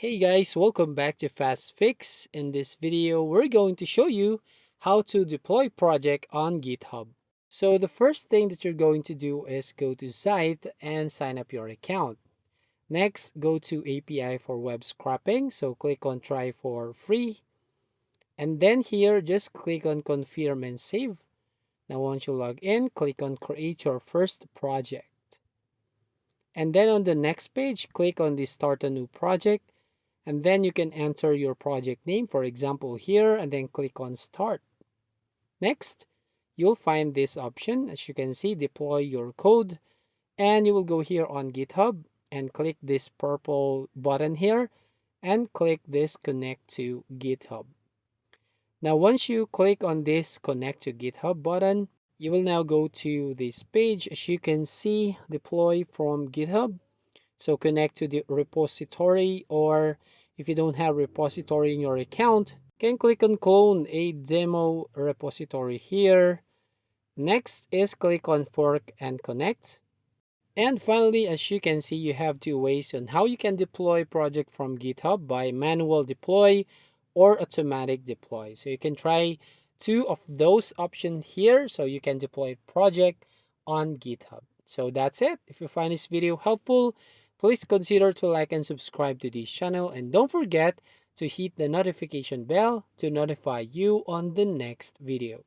Hey guys, welcome back to Fast Fix. In this video, we're going to show you how to deploy project on GitHub. So the first thing that you're going to do is go to site and sign up your account. Next, go to API for web scraping. So click on try for free. And then here, just click on confirm and save. Now once you log in, click on create your first project. And then on the next page, click on the start a new project. And then you can enter your project name, for example here, and then click on start. Next, you'll find this option. As you can see, deploy your code. And you will go here on GitHub and click this purple button here and click this connect to GitHub. Now, once you click on this connect to GitHub button, you will now go to this page. As you can see, deploy from GitHub. So connect to the repository, or if you don't have repository in your account, you can click on clone a demo repository here. Next is click on fork and connect. And finally, as you can see, you have two ways on how you can deploy project from GitHub: by manual deploy or automatic deploy. So you can try two of those options here so you can deploy project on GitHub. So that's it. If you find this video helpful, please consider to like and subscribe to this channel, and don't forget to hit the notification bell to notify you on the next video.